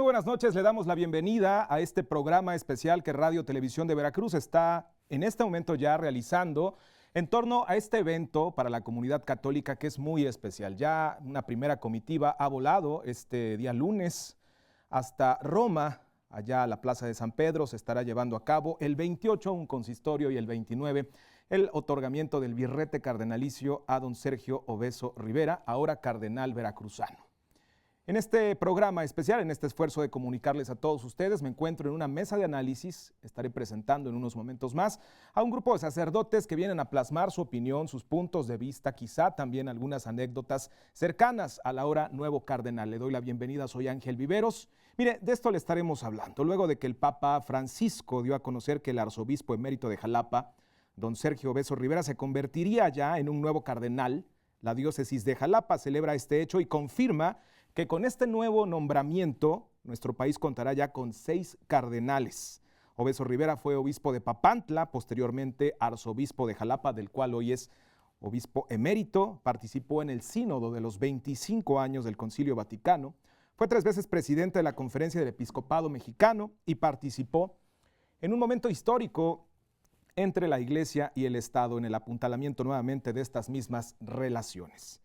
Muy buenas noches, le damos la bienvenida a este programa especial que Radio Televisión de Veracruz está en este momento ya realizando en torno a este evento para la comunidad católica que es muy especial. Ya una primera comitiva ha volado este día lunes hasta Roma, allá a la Plaza de San Pedro. Se estará llevando a cabo el 28 un consistorio y el 29 el otorgamiento del birrete cardenalicio a don Sergio Obeso Rivera, ahora cardenal veracruzano. En este programa especial, en este esfuerzo de comunicarles a todos ustedes, me encuentro en una mesa de análisis. Estaré presentando en unos momentos más a un grupo de sacerdotes que vienen a plasmar su opinión, sus puntos de vista, quizá también algunas anécdotas cercanas al ahora nuevo cardenal. Le doy la bienvenida, soy Ángel Viveros. Mire, de esto le estaremos hablando, luego de que el Papa Francisco dio a conocer que el arzobispo emérito de Jalapa, don Sergio Obeso Rivera, se convertiría ya en un nuevo cardenal. La diócesis de Jalapa celebra este hecho y confirma que con este nuevo nombramiento nuestro país contará ya con 6 cardenales. Obeso Rivera fue obispo de Papantla, posteriormente arzobispo de Jalapa, del cual hoy es obispo emérito. Participó en el sínodo de los 25 años del Concilio Vaticano. Fue 3 veces presidente de la Conferencia del Episcopado Mexicano y participó en un momento histórico entre la Iglesia y el Estado en el apuntalamiento nuevamente de estas mismas relaciones.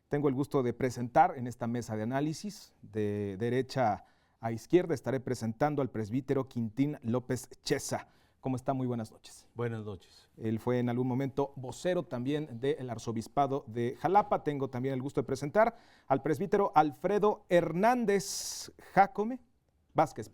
Tengo el gusto de presentar en esta mesa de análisis, de derecha a izquierda, estaré presentando al presbítero Quintín López Chesa. ¿Cómo está? Muy buenas noches. Buenas noches. Él fue en algún momento vocero también del arzobispado de Jalapa. Tengo también el gusto de presentar al presbítero Alfredo Hernández Vázquez.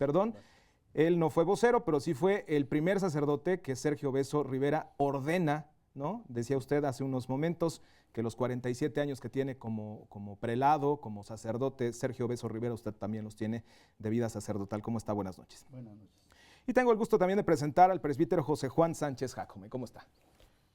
Él no fue vocero, pero sí fue el primer sacerdote que Sergio Obeso Rivera ordena, ¿no? Decía usted hace unos momentos que los 47 años que tiene como prelado, como sacerdote, Sergio Obeso Rivera, usted también los tiene de vida sacerdotal. ¿Cómo está? Buenas noches. Buenas noches. Y tengo el gusto también de presentar al presbítero José Juan Sánchez Jácome. ¿Cómo está?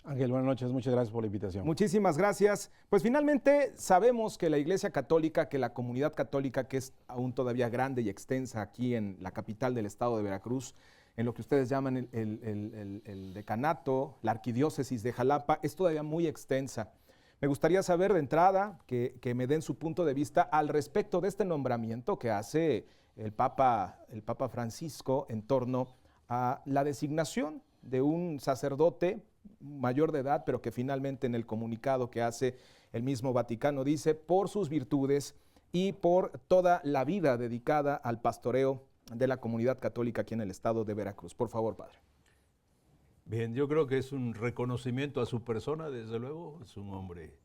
Ángel, buenas noches, muchas gracias por la invitación. Muchísimas gracias. Pues finalmente sabemos que la Iglesia Católica, que la comunidad católica, que es aún todavía grande y extensa aquí en la capital del estado de Veracruz, en lo que ustedes llaman el decanato, la arquidiócesis de Jalapa, es todavía muy extensa. Me gustaría saber de entrada que me den su punto de vista al respecto de este nombramiento que hace el Papa Francisco en torno a la designación de un sacerdote mayor de edad, pero que finalmente en el comunicado que hace el mismo Vaticano dice por sus virtudes y por toda la vida dedicada al pastoreo de la comunidad católica aquí en el estado de Veracruz. Por favor, padre. Bien, yo creo que es un reconocimiento a su persona, desde luego. Es un hombre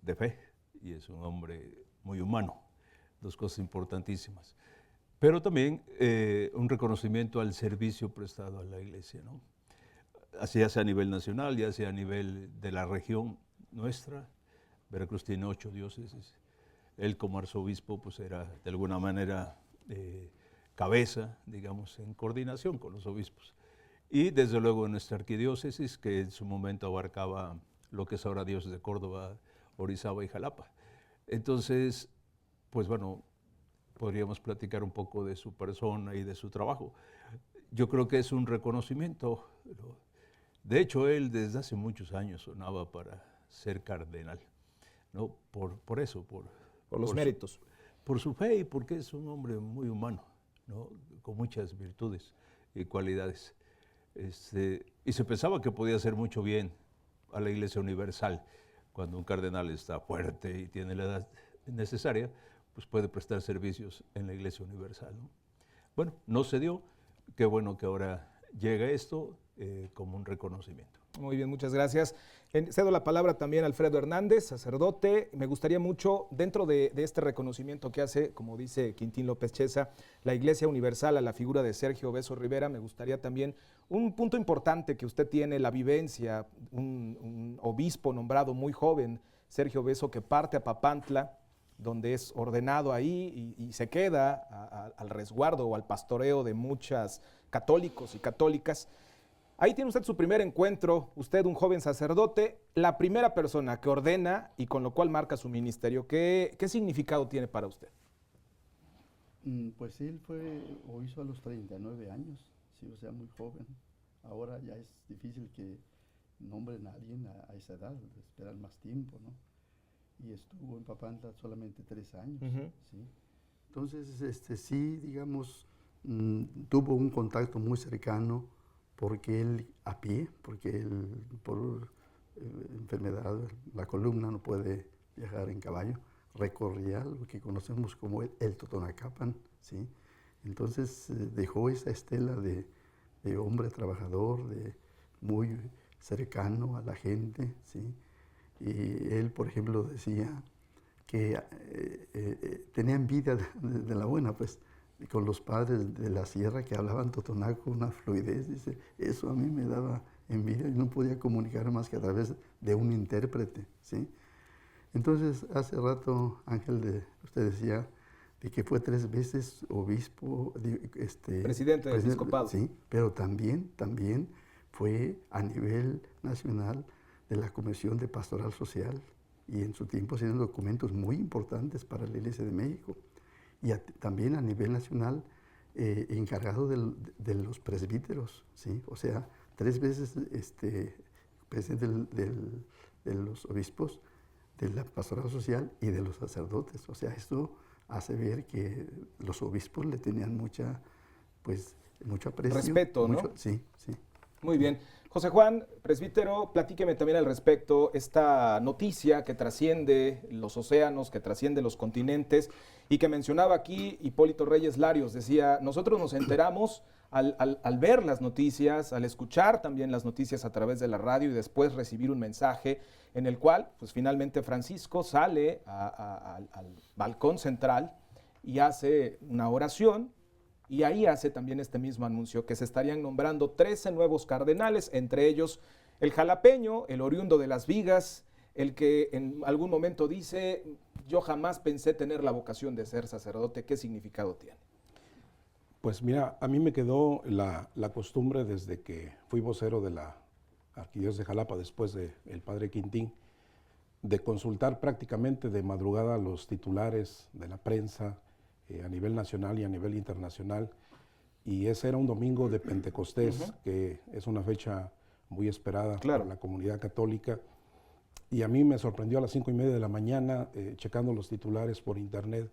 de fe y es un hombre muy humano, 2 cosas importantísimas. Pero también un reconocimiento al servicio prestado a la Iglesia, ¿no? Así ya sea a nivel nacional, ya sea a nivel de la región nuestra. Veracruz tiene 8 diócesis. Él como arzobispo pues era de alguna manera cabeza, digamos, en coordinación con los obispos. Y desde luego en nuestra arquidiócesis, que en su momento abarcaba lo que es ahora diócesis de Córdoba, Orizaba y Jalapa. Entonces, pues bueno, podríamos platicar un poco de su persona y de su trabajo. Yo creo que es un reconocimiento. De hecho, él desde hace muchos años sonaba para ser cardenal, ¿no? Por eso, por los méritos. Por su fe y porque es un hombre muy humano, ¿no? Con muchas virtudes y cualidades. Y se pensaba que podía hacer mucho bien a la Iglesia Universal. Cuando un cardenal está fuerte y tiene la edad necesaria, pues puede prestar servicios en la Iglesia Universal, ¿no? Bueno, no se dio. Qué bueno que ahora llega esto como un reconocimiento. Muy bien, muchas gracias. Cedo la palabra también a Alfredo Hernández, sacerdote. Me gustaría mucho, dentro de este reconocimiento que hace, como dice Quintín López Chesa, la Iglesia Universal a la figura de Sergio Obeso Rivera, me gustaría también un punto importante que usted tiene, la vivencia, un obispo nombrado muy joven, Sergio Obeso, que parte a Papantla, donde es ordenado ahí y se queda al resguardo o al pastoreo de muchos católicos y católicas. Ahí tiene usted su primer encuentro, usted un joven sacerdote, la primera persona que ordena y con lo cual marca su ministerio. ¿Qué significado tiene para usted? Pues él o hizo a los 39 años, sí, o sea, muy joven. Ahora ya es difícil que nombren a alguien a esa edad, esperan más tiempo, ¿no? Y estuvo en Papantla solamente 3 años, ¿sí? Entonces, sí, digamos, tuvo un contacto muy cercano porque él a pie, porque él por enfermedad, la columna no puede viajar en caballo, recorría lo que conocemos como el Totonacapan, ¿sí? Entonces dejó esa estela de hombre trabajador, de muy cercano a la gente, ¿sí? Y él, por ejemplo, decía que tenía envidia de la buena, pues, con los padres de la sierra que hablaban totonaco, una fluidez, dice, eso a mí me daba envidia y no podía comunicar más que a través de un intérprete, ¿sí? Entonces, hace rato, Ángel, usted decía de que fue 3 veces obispo, presidente del episcopado. Sí, pero también fue a nivel nacional de la Comisión de Pastoral Social y en su tiempo hicieron documentos muy importantes para la Iglesia de México. Y también a nivel nacional encargado de los presbíteros, ¿sí? O sea, 3 veces presidente de los obispos, de la pastoral social y de los sacerdotes. O sea, esto hace ver que los obispos le tenían mucho aprecio. Respeto, ¿no? Sí, sí. Muy bien. José Juan, presbítero, platíqueme también al respecto esta noticia que trasciende los océanos, que trasciende los continentes y que mencionaba aquí Hipólito Reyes Larios. Decía, nosotros nos enteramos al ver las noticias, al escuchar también las noticias a través de la radio y después recibir un mensaje en el cual, pues finalmente Francisco sale al balcón central y hace una oración. Y ahí hace también este mismo anuncio que se estarían nombrando 13 nuevos cardenales, entre ellos el jalapeño, el oriundo de Las Vigas, el que en algún momento dice, yo jamás pensé tener la vocación de ser sacerdote. ¿Qué significado tiene? Pues mira, a mí me quedó la costumbre desde que fui vocero de la Arquidiócesis de Jalapa, después del padre Quintín, de consultar prácticamente de madrugada los titulares de la prensa, a nivel nacional y a nivel internacional, y ese era un domingo de Pentecostés, que es una fecha muy esperada para la comunidad católica, y a mí me sorprendió a las 5:30 de la mañana, checando los titulares por internet,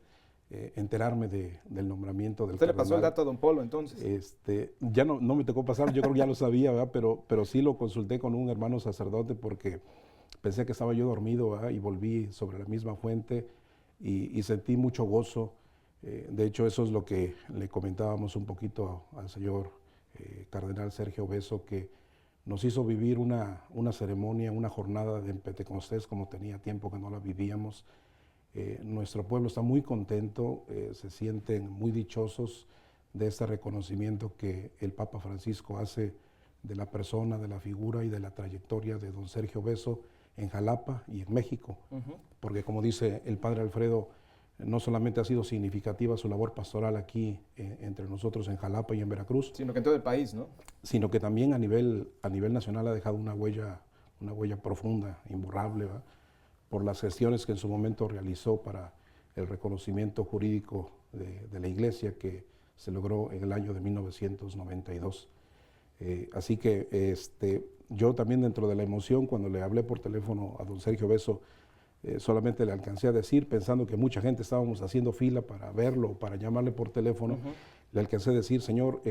enterarme del nombramiento del ¿Usted cardenal. le pasó el dato a don Polo entonces? Ya no me tocó pasar, yo creo que ya lo sabía, ¿verdad? Pero sí lo consulté con un hermano sacerdote porque pensé que estaba yo dormido, ¿verdad? Y volví sobre la misma fuente y sentí mucho gozo. De hecho, eso es lo que le comentábamos un poquito al señor cardenal Sergio Beso, que nos hizo vivir una ceremonia, una jornada de Pentecostés como tenía tiempo que no la vivíamos. Nuestro pueblo está muy contento, se sienten muy dichosos de este reconocimiento que el Papa Francisco hace de la persona, de la figura y de la trayectoria de don Sergio Beso en Jalapa y en México. Porque como dice el padre Alfredo, no solamente ha sido significativa su labor pastoral aquí entre nosotros en Jalapa y en Veracruz, sino que en todo el país, ¿no? Sino que también a nivel nacional ha dejado una huella profunda, imborrable, ¿verdad? Por las gestiones que en su momento realizó para el reconocimiento jurídico de la Iglesia que se logró en el año de 1992. Así que yo también, dentro de la emoción, cuando le hablé por teléfono a don Sergio Beso, solamente le alcancé a decir, pensando que mucha gente estábamos haciendo fila para verlo, para llamarle por teléfono, le alcancé a decir, señor,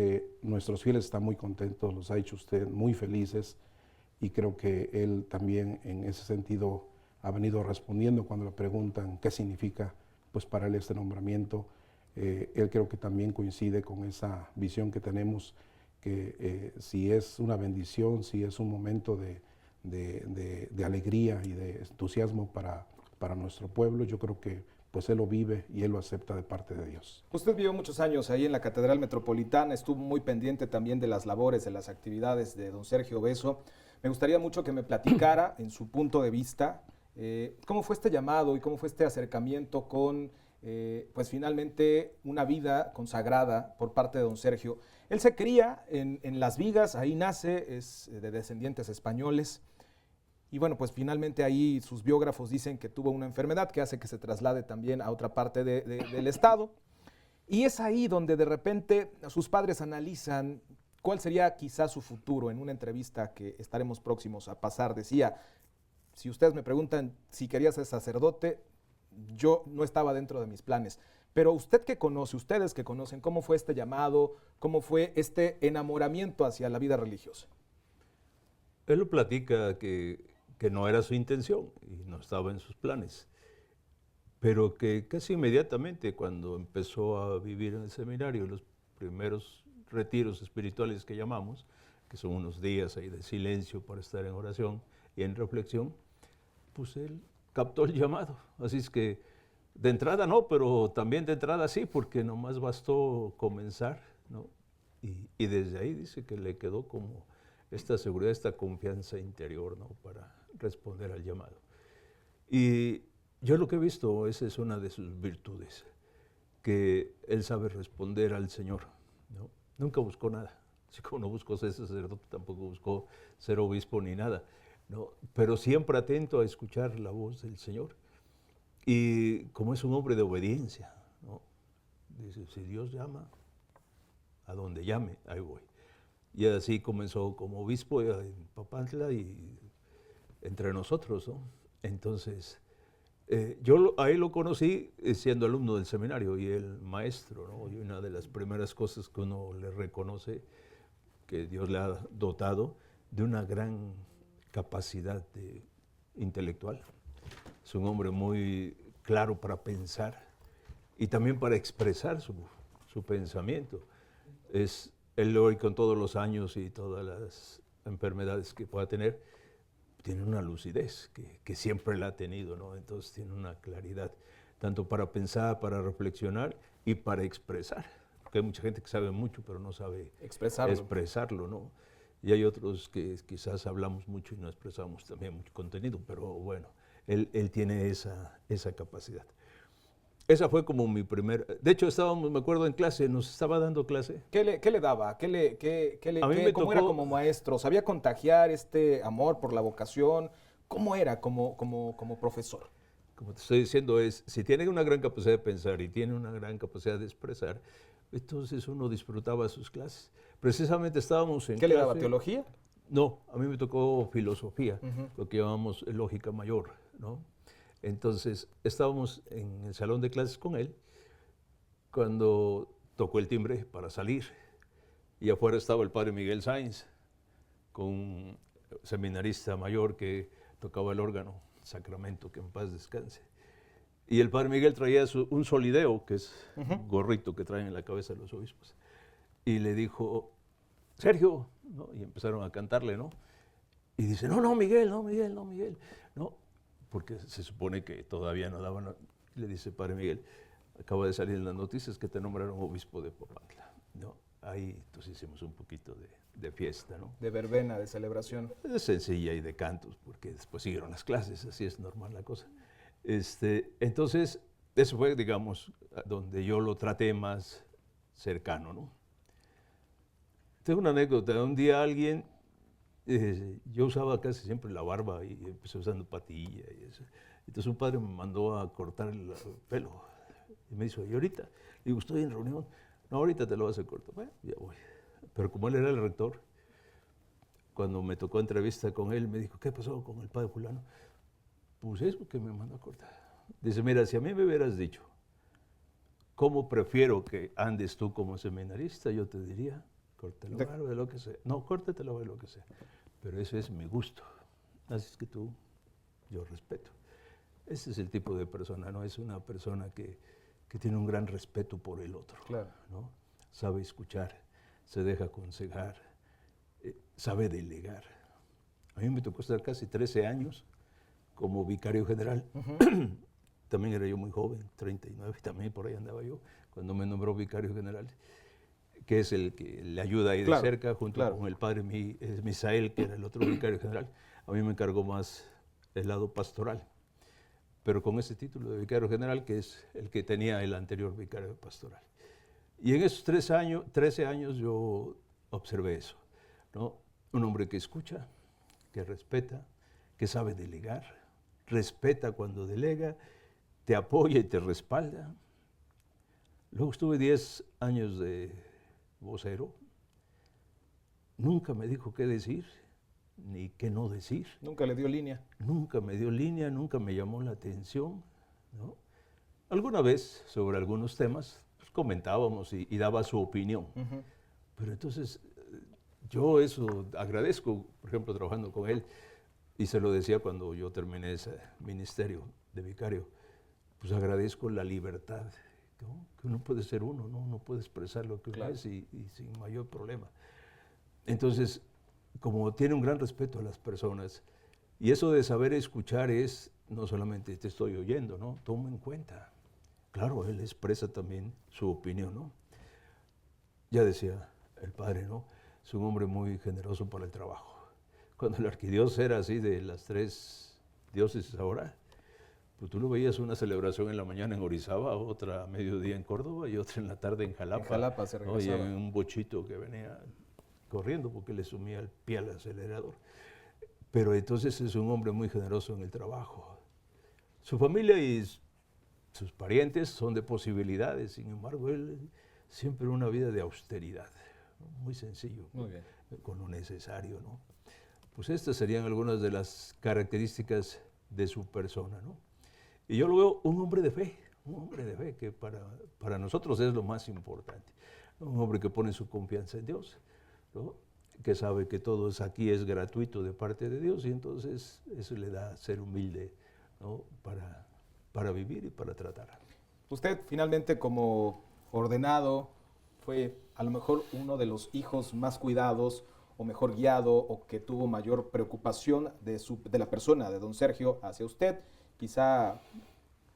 nuestros fieles están muy contentos, los ha hecho usted muy felices, y creo que él también en ese sentido ha venido respondiendo cuando le preguntan qué significa pues para él este nombramiento. Él creo que también coincide con esa visión que tenemos, que si es una bendición, si es un momento de alegría y de entusiasmo para nuestro pueblo, yo creo que pues él lo vive y él lo acepta de parte de Dios. Usted vivió muchos años ahí en la Catedral Metropolitana, estuvo muy pendiente también de las labores, de las actividades de don Sergio Beso. Me gustaría mucho que me platicara, en su punto de vista, cómo fue este llamado y cómo fue este acercamiento con, pues finalmente, una vida consagrada por parte de don Sergio. Él se cría en Las Vigas, ahí nace, es de descendientes españoles. Y bueno, pues finalmente ahí sus biógrafos dicen que tuvo una enfermedad que hace que se traslade también a otra parte del estado. Y es ahí donde de repente sus padres analizan cuál sería quizás su futuro. En una entrevista que estaremos próximos a pasar, decía, si ustedes me preguntan si quería ser sacerdote, yo no estaba dentro de mis planes. Pero usted que conoce, ustedes que conocen, ¿cómo fue este llamado? ¿Cómo fue este enamoramiento hacia la vida religiosa? Él lo platica que no era su intención y no estaba en sus planes, pero que casi inmediatamente cuando empezó a vivir en el seminario, los primeros retiros espirituales que llamamos, que son unos días ahí de silencio para estar en oración y en reflexión, pues él captó el llamado. Así es que de entrada no, pero también de entrada sí, porque nomás bastó comenzar, ¿no? Y desde ahí dice que le quedó como esta seguridad, esta confianza interior, ¿no? Para responder al llamado. Y yo lo que he visto, esa es una de sus virtudes, que él sabe responder al Señor, ¿no? Nunca buscó nada. Así como no buscó ser sacerdote, tampoco buscó ser obispo ni nada, ¿no? Pero siempre atento a escuchar la voz del Señor. Y como es un hombre de obediencia, ¿no? Dice, si Dios llama, a donde llame, ahí voy. Y así comenzó como obispo en Papantla y entre nosotros, ¿no? Entonces, a él lo conocí siendo alumno del seminario y el maestro, ¿no? Y una de las primeras cosas que uno le reconoce que Dios le ha dotado de una gran capacidad intelectual. Es un hombre muy claro para pensar y también para expresar su pensamiento. Él hoy con todos los años y todas las enfermedades que pueda tener, tiene una lucidez que siempre la ha tenido, ¿no? Entonces tiene una claridad, tanto para pensar, para reflexionar y para expresar. Porque hay mucha gente que sabe mucho, pero no sabe expresarlo, ¿no? Y hay otros que quizás hablamos mucho y no expresamos también mucho contenido, pero bueno, él tiene esa capacidad. Esa fue como mi primer... De hecho, me acuerdo, en clase, nos estaba dando clase. ¿Qué le daba? ¿Cómo era como maestro? ¿Sabía contagiar este amor por la vocación? ¿Cómo era como profesor? Como te estoy diciendo, si tiene una gran capacidad de pensar y tiene una gran capacidad de expresar, entonces uno disfrutaba sus clases. Precisamente estábamos en ¿Qué le daba? ¿Teología? No, a mí me tocó filosofía, lo que llamamos lógica mayor, ¿no? Entonces, estábamos en el salón de clases con él cuando tocó el timbre para salir. Y afuera estaba el padre Miguel Sáenz, con un seminarista mayor que tocaba el órgano, Sacramento, que en paz descanse. Y el padre Miguel traía un solideo, que es un gorrito que traen en la cabeza los obispos. Y le dijo, Sergio, ¿no? Y empezaron a cantarle, ¿no? Y dice, no, Miguel, no. Porque se supone que todavía no daban. Le dice, padre Miguel, acaba de salir en las noticias que te nombraron obispo de Papantla, ¿no? Ahí entonces hicimos un poquito de fiesta, ¿no? De verbena, de celebración. De sencilla y de cantos, porque después siguieron las clases, así es normal la cosa. Entonces, eso fue, digamos, donde yo lo traté más cercano, ¿no? Tengo una anécdota. Un día alguien... yo usaba casi siempre la barba y empecé usando patilla y eso. Entonces un padre me mandó a cortar el pelo y me dijo, ¿y ahorita? Digo, estoy en reunión. No, ahorita te lo vas a cortar. Bueno, ya voy. Pero como él era el rector, cuando me tocó entrevista con él, me dijo, ¿qué pasó con el padre fulano? Pues eso que me mandó a cortar. Dice, mira, si a mí me hubieras dicho, ¿cómo prefiero que andes tú como seminarista? Yo te diría, córtelo barba de lo que sea. No, córtatelo de lo que sea. Pero ese es mi gusto. Así es que yo respeto. Ese es el tipo de persona, ¿no? Es una persona que tiene un gran respeto por el otro, claro, ¿no? Sabe escuchar, se deja aconsejar, sabe delegar. A mí me tocó estar casi 13 años como vicario general. También era yo muy joven, 39, también por ahí andaba yo, cuando me nombró vicario general, que es el que le ayuda ahí de cerca, junto con el padre Misael, que era el otro vicario general. A mí me encargó más el lado pastoral, pero con ese título de vicario general, que es el que tenía el anterior vicario pastoral. Y en esos 13 años yo observé eso, ¿no? Un hombre que escucha, que respeta, que sabe delegar, respeta cuando delega, te apoya y te respalda. Luego estuve 10 años de vocero. Nunca me dijo qué decir, ni qué no decir. Nunca le dio línea. Nunca me dio línea, nunca me llamó la atención, ¿no? alguna vez sobre algunos temas pues, comentábamos y daba su opinión. Pero entonces yo eso agradezco, por ejemplo, trabajando con él, y se lo decía cuando yo terminé ese ministerio de vicario, pues agradezco la libertad, ¿no? Que uno puede ser uno, ¿no? Uno puede expresar lo que uno es y sin mayor problema. Entonces, como tiene un gran respeto a las personas, y eso de saber escuchar es, no solamente te estoy oyendo, ¿no? Toma en cuenta. Claro, él expresa también su opinión, ¿no? Ya decía el padre, ¿no? Es un hombre muy generoso para el trabajo. Cuando el arquidiós era así de las 3 diócesis ahora, pues tú lo veías una celebración en la mañana en Orizaba, otra a mediodía en Córdoba y otra en la tarde en Jalapa. En Jalapa se regresaba. Oye, un bochito que venía corriendo porque le sumía el pie al acelerador. Pero entonces es un hombre muy generoso en el trabajo. Su familia y sus parientes son de posibilidades, sin embargo, él siempre una vida de austeridad, ¿no? Muy sencillo, Muy bien. Con lo necesario, ¿no? Pues estas serían algunas de las características de su persona, ¿no? Y yo lo veo un hombre de fe que para nosotros es lo más importante. Un hombre que pone su confianza en Dios, ¿no? Que sabe que todo aquí es gratuito de parte de Dios y entonces eso le da ser humilde, ¿no? Para vivir y para tratar. Usted finalmente como ordenado fue a lo mejor uno de los hijos más cuidados o mejor guiado o que tuvo mayor preocupación de la persona de don Sergio hacia usted, quizá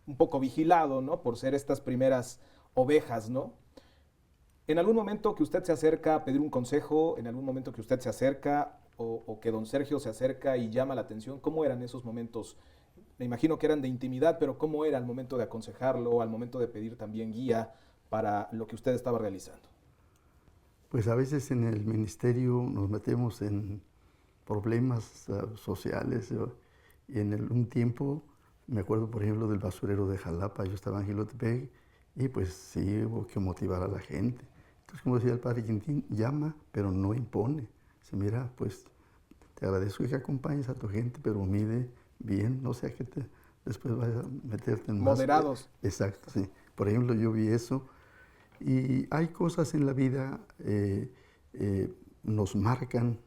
un poco vigilado, ¿no? Por ser estas primeras ovejas, ¿no? En algún momento que usted se acerca a pedir un consejo, en algún momento que usted se acerca o que don Sergio se acerca y llama la atención, ¿cómo eran esos momentos? Me imagino que eran de intimidad, pero ¿cómo era al momento de aconsejarlo, al momento de pedir también guía para lo que usted estaba realizando? Pues a veces en el ministerio nos metemos en problemas sociales y un tiempo, me acuerdo por ejemplo del basurero de Jalapa, yo estaba en Jilotepec y pues sí hubo que motivar a la gente. Entonces, como decía el padre Quintín, llama pero no impone. Dice, mira, pues te agradezco que acompañes a tu gente, pero mide bien, no sea que después vayas a meterte en más. Moderados. Exacto, sí. Por ejemplo, yo vi eso. Y hay cosas en la vida, nos marcan.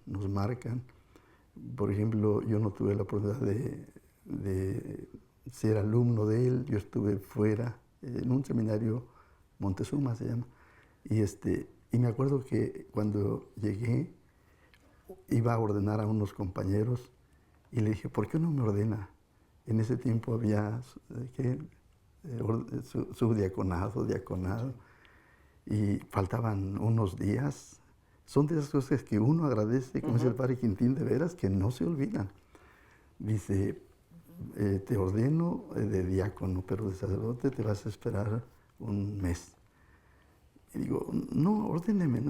Por ejemplo, yo no tuve la oportunidad de ser alumno de él, yo estuve fuera, en un seminario, Montezuma se llama, y me acuerdo que cuando llegué, iba a ordenar a unos compañeros, y le dije, ¿por qué no me ordena? En ese tiempo había subdiaconado, diaconado, y faltaban unos días. Son de esas cosas que uno agradece, como dice el padre Quintín, de veras, que no se olvidan. Dice, te ordeno de diácono, pero de sacerdote te vas a esperar un mes. Y digo, no, ordéneme.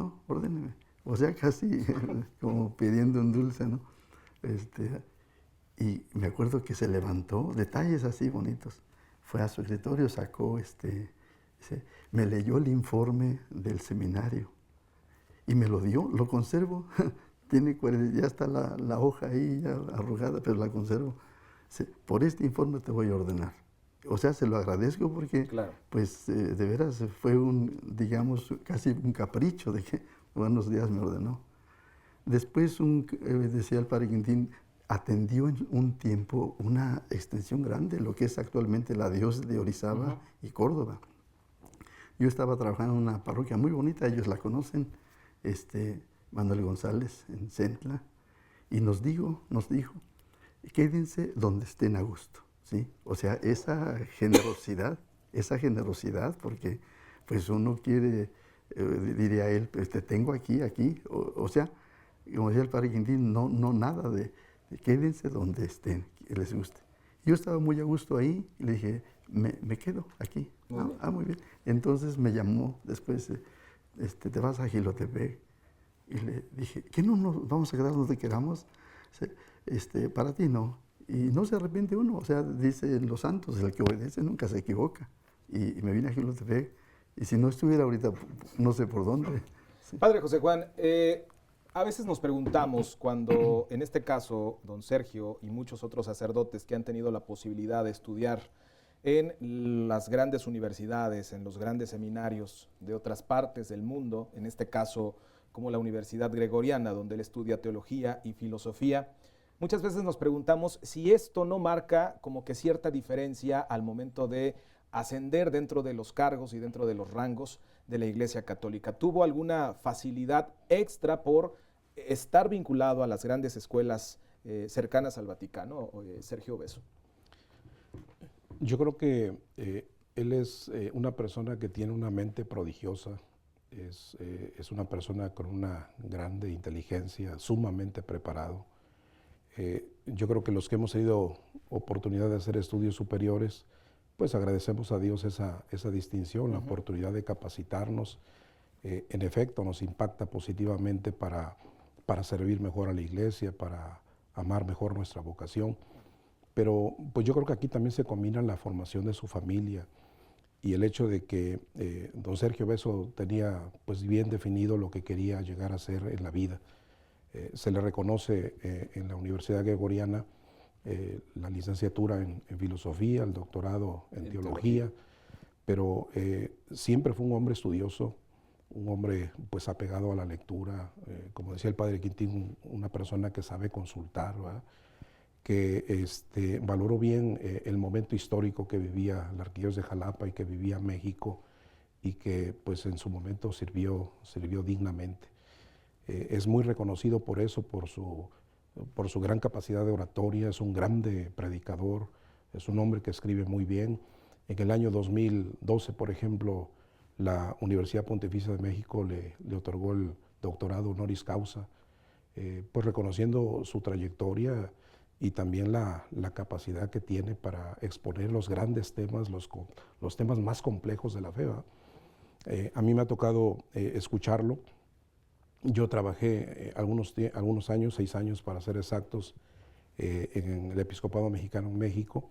O sea, casi como pidiendo un dulce, ¿no? Y me acuerdo que se levantó, detalles así bonitos. Fue a su escritorio, sacó me leyó el informe del seminario y me lo dio, lo conservo. Ya está la hoja ahí ya arrugada, pero la conservo. Por este informe te voy a ordenar. O sea, se lo agradezco porque, claro, pues, de veras fue digamos, casi un capricho de que buenos días me ordenó. Después, decía el padre Quintín, atendió en un tiempo una extensión grande, lo que es actualmente la diócesis de Orizaba y Córdoba. Yo estaba trabajando en una parroquia muy bonita, ellos la conocen, Manuel González, en Centla, y nos dijo, quédense donde estén a gusto, ¿sí? O sea, esa generosidad, porque pues uno quiere, diría él, pues te tengo aquí, o sea, como decía el padre Quintín, no nada de quédense donde estén, que les guste. Yo estaba muy a gusto ahí y le dije, me quedo aquí. Muy bien. Entonces me llamó después, te vas a Jilotepec. Y le dije, ¿qué no nos vamos a quedar donde queramos? Para ti no. Y no se arrepiente uno. O sea, dicen los santos, el que obedece nunca se equivoca. Y me vine a Jilotepec. Y si no estuviera ahorita, no sé por dónde. Sí. Padre José Juan, a veces nos preguntamos cuando, en este caso, don Sergio y muchos otros sacerdotes que han tenido la posibilidad de estudiar en las grandes universidades, en los grandes seminarios de otras partes del mundo, en este caso como la Universidad Gregoriana, donde él estudia teología y filosofía. Muchas veces nos preguntamos si esto no marca como que cierta diferencia al momento de ascender dentro de los cargos y dentro de los rangos de la Iglesia Católica. ¿Tuvo alguna facilidad extra por estar vinculado a las grandes escuelas cercanas al Vaticano, Sergio Besso? Yo creo que él es una persona que tiene una mente prodigiosa, es una persona con una grande inteligencia, sumamente preparado. Yo creo que los que hemos tenido oportunidad de hacer estudios superiores, pues agradecemos a Dios esa distinción, la oportunidad de capacitarnos. En efecto, nos impacta positivamente para servir mejor a la iglesia, para amar mejor nuestra vocación. Pero pues yo creo que aquí también se combina la formación de su familia y el hecho de que don Sergio Besso tenía pues bien definido lo que quería llegar a ser en la vida. Se le reconoce en la Universidad Gregoriana la licenciatura en filosofía, el doctorado en teología, pero siempre fue un hombre estudioso, un hombre pues apegado a la lectura, como decía el padre Quintín, una persona que sabe consultar, ¿verdad? Que valoró bien el momento histórico que vivía la arquidiócesis de Jalapa y que vivía México y que pues en su momento sirvió dignamente. Es muy reconocido por eso, por su gran capacidad de oratoria, es un grande predicador, es un hombre que escribe muy bien. En el año 2012, por ejemplo, la Universidad Pontificia de México le otorgó el doctorado honoris causa, pues reconociendo su trayectoria y también la capacidad que tiene para exponer los grandes temas, los temas más complejos de la fe. A mí me ha tocado escucharlo. Yo trabajé algunos años, 6 años para ser exactos, en el Episcopado Mexicano en México,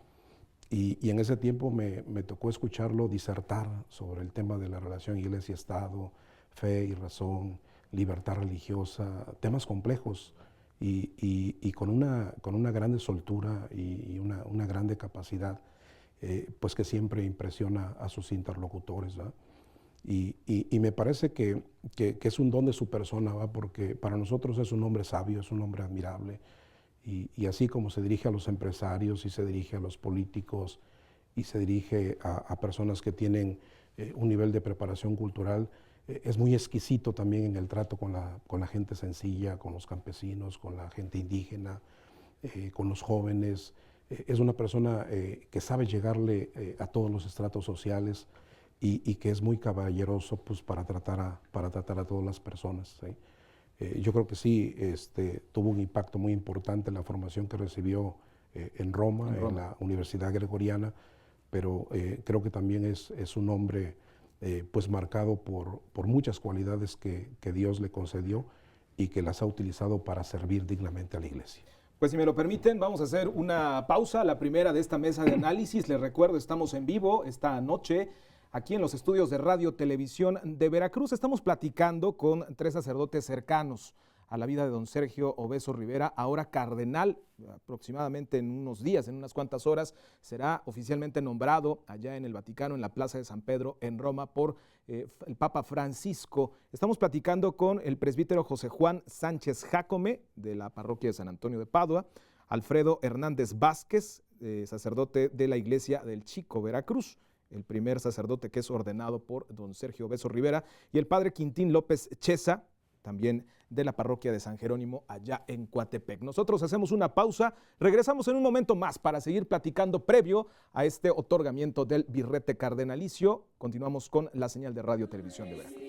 y en ese tiempo me tocó escucharlo disertar sobre el tema de la relación Iglesia-Estado, fe y razón, libertad religiosa, temas complejos y con una grande soltura y una grande capacidad, pues que siempre impresiona a sus interlocutores, ¿verdad? Y me parece que es un don de su persona, ¿va? Porque para nosotros es un hombre sabio, es un hombre admirable. Y así como se dirige a los empresarios y se dirige a los políticos y se dirige a personas que tienen un nivel de preparación cultural, es muy exquisito también en el trato con la gente sencilla, con los campesinos, con la gente indígena, con los jóvenes. Es una persona que sabe llegarle a todos los estratos sociales, y que es muy caballeroso pues, para tratar a todas las personas, ¿sí? Yo creo que sí tuvo un impacto muy importante en la formación que recibió en Roma, en la Universidad Gregoriana, pero creo que también es un hombre pues marcado por muchas cualidades que Dios le concedió y que las ha utilizado para servir dignamente a la iglesia. Pues si me lo permiten, vamos a hacer una pausa, la primera de esta mesa de análisis. Les recuerdo, estamos en vivo esta noche aquí en los estudios de Radio Televisión de Veracruz. Estamos platicando con 3 sacerdotes cercanos a la vida de don Sergio Besso Rivera, ahora cardenal. Aproximadamente en unos días, en unas cuantas horas, será oficialmente nombrado allá en el Vaticano, en la Plaza de San Pedro, en Roma, por el Papa Francisco. Estamos platicando con el presbítero José Juan Sánchez Jácome, de la parroquia de San Antonio de Padua, Alfredo Hernández Vázquez, sacerdote de la Iglesia del Chico, Veracruz, el primer sacerdote que es ordenado por don Sergio Besso Rivera, y el padre Quintín López Chesa, también de la parroquia de San Jerónimo, allá en Coatepec. Nosotros hacemos una pausa, regresamos en un momento más para seguir platicando previo a este otorgamiento del birrete cardenalicio. Continuamos con la señal de Radio Televisión de Veracruz.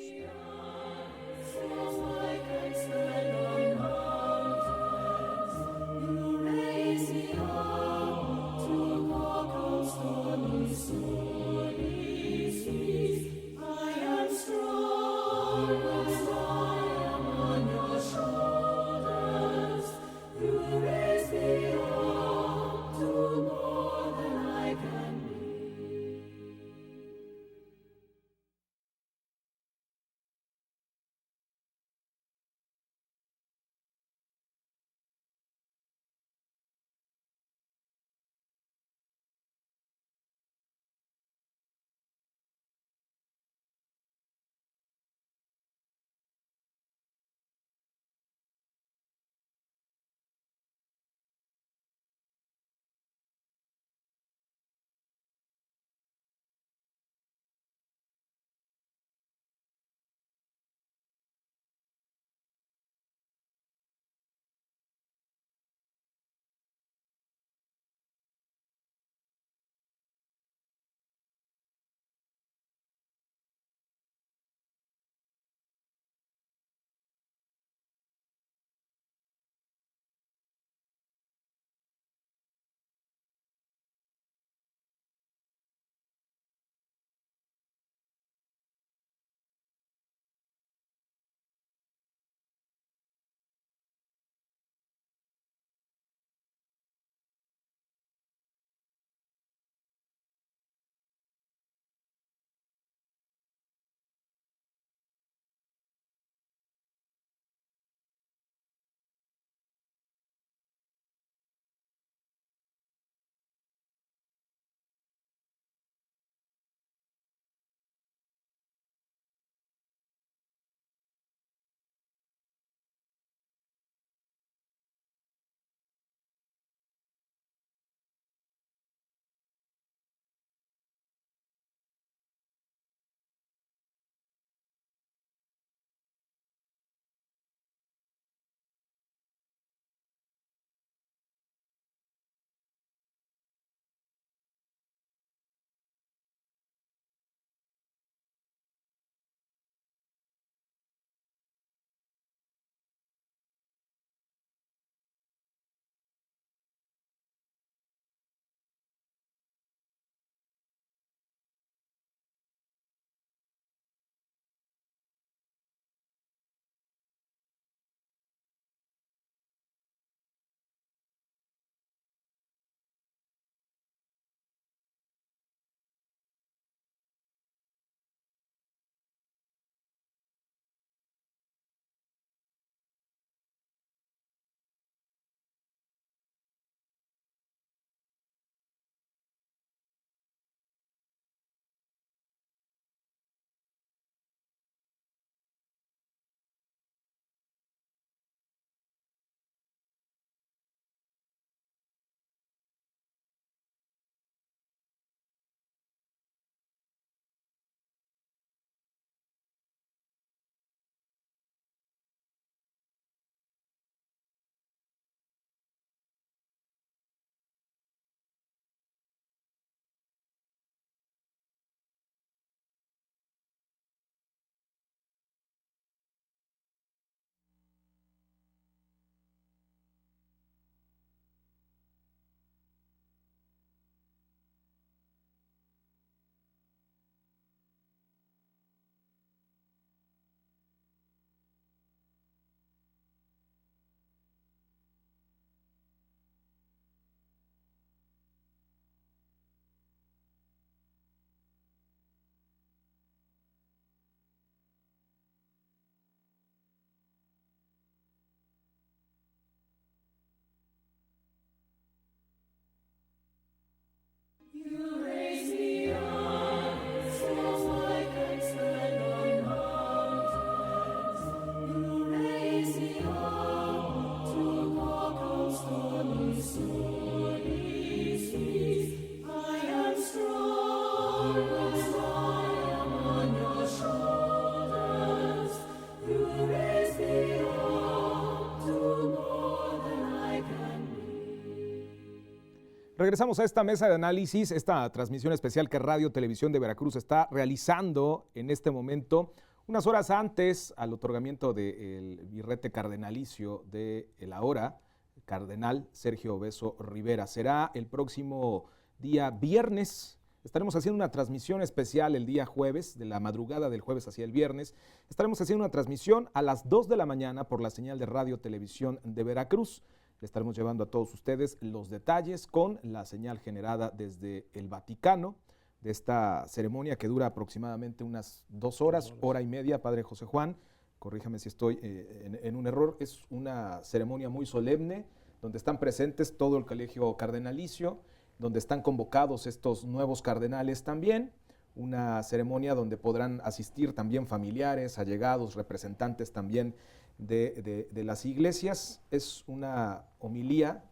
Regresamos a esta mesa de análisis, esta transmisión especial que Radio Televisión de Veracruz está realizando en este momento, unas horas antes al otorgamiento del birrete cardenalicio del ahora cardenal Sergio Obeso Rivera. Será el próximo día viernes. Estaremos haciendo una transmisión especial el día jueves, de la madrugada del jueves hacia el viernes. Estaremos haciendo una transmisión a las 2 de la mañana por la señal de Radio Televisión de Veracruz. Le estaremos llevando a todos ustedes los detalles con la señal generada desde el Vaticano de esta ceremonia que dura aproximadamente unas 2 horas, hora y media, Padre José Juan. Corríjame si estoy en un error. Es una ceremonia muy solemne donde están presentes todo el colegio cardenalicio, donde están convocados estos nuevos cardenales también. Una ceremonia donde podrán asistir también familiares, allegados, representantes también de las iglesias. Es una homilía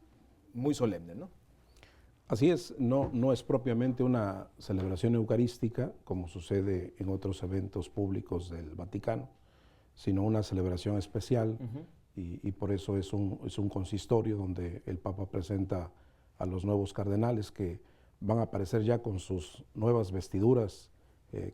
muy solemne, ¿no? Así es, no es propiamente una celebración eucarística, como sucede en otros eventos públicos del Vaticano, sino una celebración especial, y por eso es un consistorio donde el Papa presenta a los nuevos cardenales que van a aparecer ya con sus nuevas vestiduras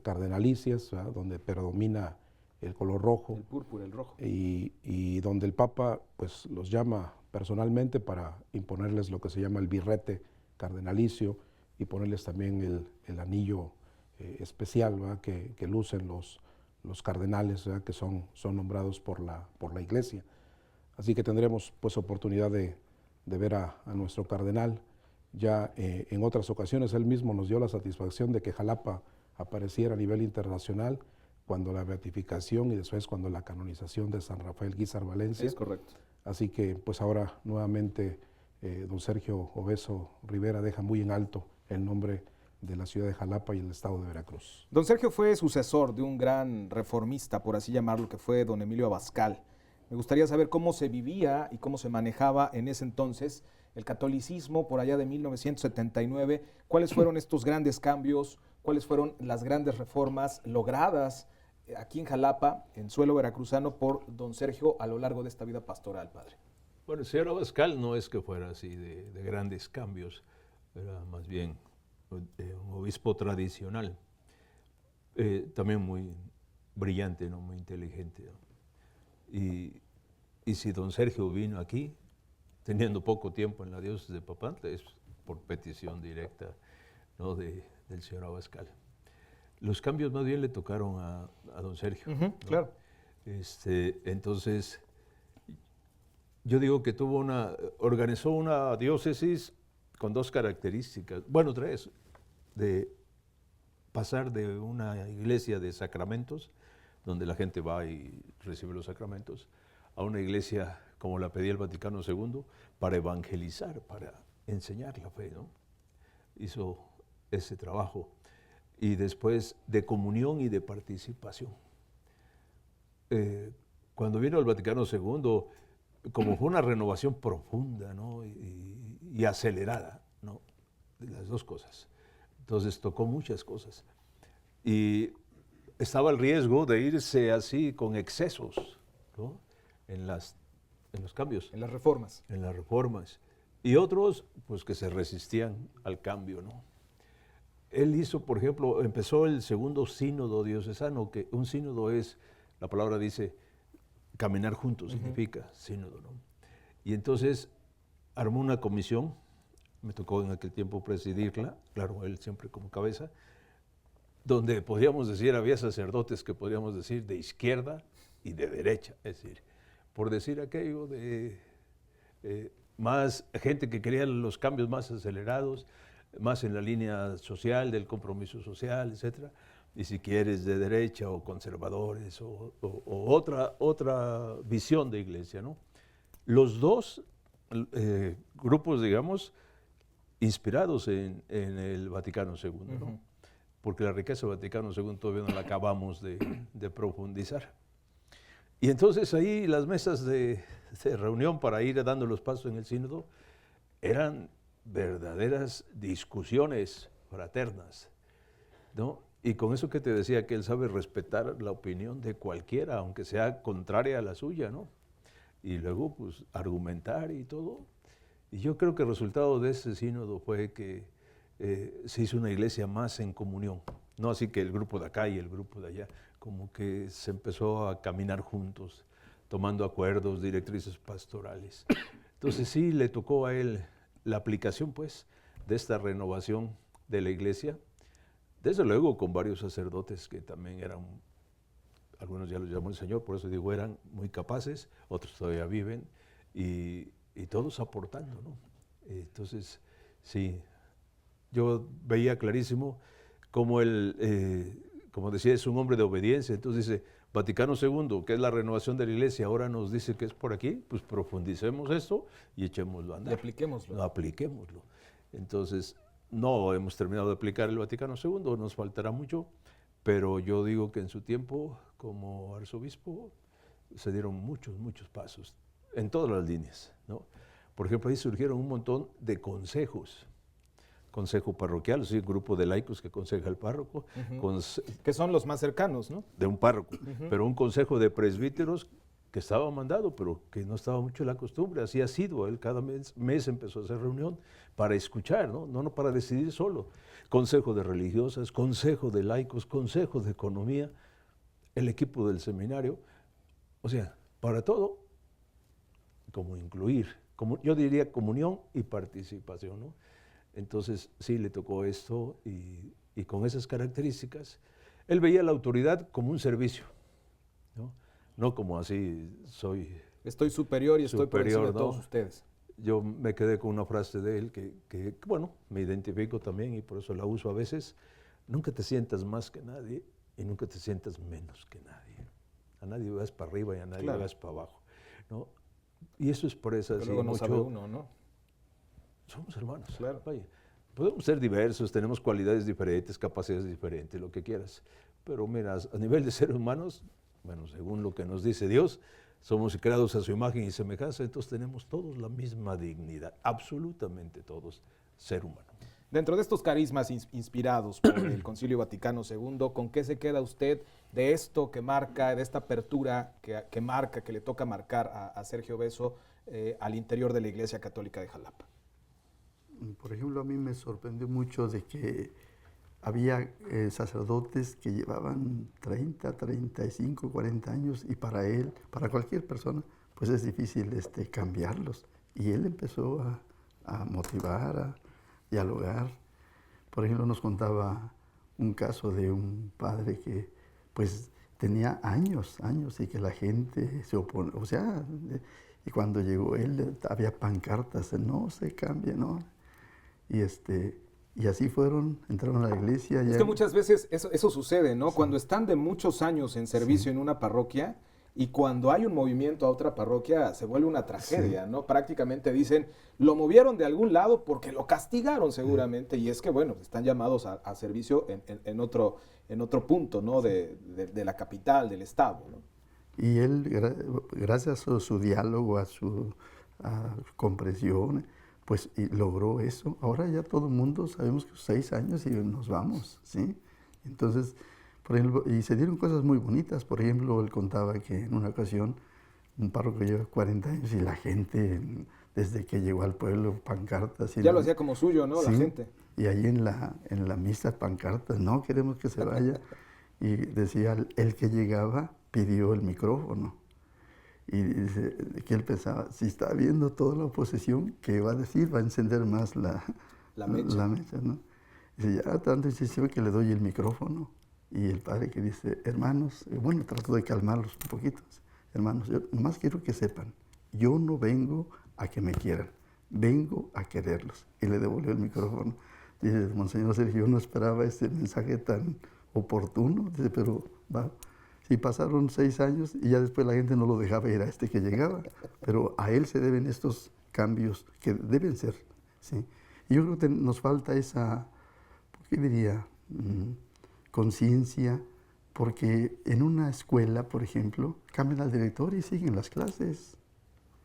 cardenalicias, ¿verdad? Donde predomina el color rojo. El púrpura, el rojo. Y donde el Papa pues los llama personalmente para imponerles lo que se llama el birrete cardenalicio y ponerles también el anillo especial, ¿verdad? Que lucen los cardenales, ¿verdad? Que son nombrados por la Iglesia. Así que tendremos pues oportunidad de ver a nuestro cardenal. Ya en otras ocasiones él mismo nos dio la satisfacción de que Jalapa apareciera a nivel internacional cuando la beatificación y después cuando la canonización de San Rafael Guízar Valencia. Es correcto. Así que pues ahora nuevamente don Sergio Obeso Rivera deja muy en alto el nombre de la ciudad de Jalapa y el estado de Veracruz. Don Sergio fue sucesor de un gran reformista, por así llamarlo, que fue don Emilio Abascal. Me gustaría saber cómo se vivía y cómo se manejaba en ese entonces el catolicismo por allá de 1979. ¿Cuáles fueron estos grandes cambios? ¿Cuáles fueron las grandes reformas logradas aquí en Jalapa, en suelo veracruzano, por don Sergio a lo largo de esta vida pastoral, padre? Bueno, el señor Abascal no es que fuera así de grandes cambios, era más bien un obispo tradicional, también muy brillante, ¿no? Muy inteligente, ¿no? Y si don Sergio vino aquí, teniendo poco tiempo en la diócesis de Papantla, es por petición directa, ¿no? del señor Abascal. Los cambios más bien le tocaron a don Sergio. ¿No? Claro. Entonces, yo digo que organizó una diócesis con 2 características, bueno, 3, de pasar de una iglesia de sacramentos, donde la gente va y recibe los sacramentos, a una iglesia como la pedía el Vaticano II, para evangelizar, para enseñar la fe, ¿no? Hizo ese trabajo. Y después de comunión y de participación. Cuando vino el Vaticano II, como fue una renovación profunda, ¿no? y acelerada, ¿no? Las 2 cosas. Entonces tocó muchas cosas. Y estaba el riesgo de irse así con excesos, ¿no? en los cambios. En las reformas. En las reformas. Y otros, pues que se resistían al cambio, ¿no? Él hizo, por ejemplo, empezó el segundo sínodo diocesano, que un sínodo es, la palabra dice, caminar juntos, significa sínodo, ¿no? Y entonces armó una comisión, me tocó en aquel tiempo presidirla, claro, él siempre como cabeza, donde podríamos decir, había sacerdotes que podríamos decir de izquierda y de derecha, es decir, por decir aquello de más gente que quería los cambios más acelerados, más en la línea social, del compromiso social, etc. Y si quieres de derecha o conservadores o otra visión de iglesia, ¿no? Los 2 grupos, digamos, inspirados en el Vaticano II, ¿no? Ujú. Porque la riqueza del Vaticano II todavía no la acabamos de profundizar. Y entonces ahí las mesas de reunión para ir dando los pasos en el sínodo eran verdaderas discusiones fraternas, ¿no? Y con eso que te decía, que él sabe respetar la opinión de cualquiera, aunque sea contraria a la suya, ¿no? Y luego, pues, argumentar y todo. Y yo creo que el resultado de ese sínodo fue que se hizo una iglesia más en comunión. No así que el grupo de acá y el grupo de allá, como que se empezó a caminar juntos, tomando acuerdos, directrices pastorales. Entonces sí, le tocó a él la aplicación, pues, de esta renovación de la iglesia, desde luego con varios sacerdotes que también eran, algunos ya los llamó el Señor, por eso digo, eran muy capaces, otros todavía viven, y todos aportando, ¿no? Entonces, sí, yo veía clarísimo cómo él, como decía, es un hombre de obediencia. Entonces dice, Vaticano II, que es la renovación de la iglesia, ahora nos dice que es por aquí, pues profundicemos esto y echémoslo a andar. Y apliquémoslo. No, apliquémoslo. Entonces, no hemos terminado de aplicar el Vaticano II, nos faltará mucho, pero yo digo que en su tiempo, como arzobispo, se dieron muchos, muchos pasos en todas las líneas, ¿no? Por ejemplo, ahí surgieron un montón de consejos. Consejo parroquial, es decir, un grupo de laicos que aconseja al párroco, Que son los más cercanos, ¿no? de un párroco, pero un consejo de presbíteros que estaba mandado, pero que no estaba mucho en la costumbre, así ha sido, él cada mes empezó a hacer reunión para escuchar, no para decidir solo. Consejo de religiosas, consejo de laicos, consejo de economía, el equipo del seminario, o sea, para todo, como incluir, como, yo diría comunión y participación, ¿no? Entonces sí le tocó esto y con esas características, él veía la autoridad como un servicio, no como así soy Estoy superior y estoy por encima de ¿no? todos ustedes. Yo me quedé con una frase de él que, bueno, me identifico también y por eso la uso a veces, nunca te sientas más que nadie y nunca te sientas menos que nadie. A nadie vas para arriba y a nadie vas para abajo, ¿no? Y eso es por eso. Pero luego no sabe uno, ¿no? Somos hermanos, Claro. Vaya, podemos ser diversos, tenemos cualidades diferentes, capacidades diferentes, lo que quieras, pero mira, a nivel de seres humanos, bueno, según lo que nos dice Dios, somos creados a su imagen y semejanza, entonces tenemos todos la misma dignidad, absolutamente todos, ser humano. Dentro de estos carismas inspirados por el Concilio Vaticano II, ¿con qué se queda usted de esto que marca, de esta apertura que marca, que le toca marcar a Sergio Beso al interior de la Iglesia Católica de Jalapa? Por ejemplo, a mí me sorprendió mucho de que había sacerdotes que llevaban 30, 35, 40 años y para él, para cualquier persona, pues es difícil cambiarlos. Y él empezó a motivar, a dialogar. Por ejemplo, nos contaba un caso de un padre que pues tenía años y que la gente se opone, o sea, y cuando llegó él había pancartas, no se cambie, ¿no? Y así entraron a la iglesia. Es que muchas veces eso sucede, ¿no? Sí. Cuando están de muchos años en servicio en una parroquia y cuando hay un movimiento a otra parroquia se vuelve una tragedia, ¿no? Prácticamente dicen, lo movieron de algún lado porque lo castigaron seguramente, y es que, bueno, están llamados a servicio en otro punto, ¿no? De la capital, del estado, ¿no? Y él, gracias a su diálogo, a su comprensión, pues logró eso. Ahora ya todo el mundo sabemos que 6 años y nos vamos, ¿sí? Entonces, por ejemplo, y se dieron cosas muy bonitas. Por ejemplo, él contaba que en una ocasión un párroco lleva 40 años y la gente, desde que llegó al pueblo, pancartas. Ya lo hacía como suyo, ¿no? Sí, la gente. Y ahí en la misa, pancartas, no queremos que se vaya. Y decía, el que llegaba pidió el micrófono. Y dice que él pensaba, si está viendo toda la oposición, ¿qué va a decir? Va a encender más la mecha, ¿no? Dice, ya tanto insistiu que le doy el micrófono. Y el padre que dice, hermanos, bueno, trato de calmarlos un poquito. Hermanos, yo nomás quiero que sepan, yo no vengo a que me quieran, vengo a quererlos. Y le devolvió el micrófono. Dice, Monseñor Sergio, yo no esperaba este mensaje tan oportuno. Dice, pero va. Sí, pasaron 6 años y ya después la gente no lo dejaba ir a que llegaba. Pero a él se deben estos cambios que deben ser, ¿sí? Y yo creo que nos falta esa, ¿qué diría? Conciencia, porque en una escuela, por ejemplo, cambian al director y siguen las clases.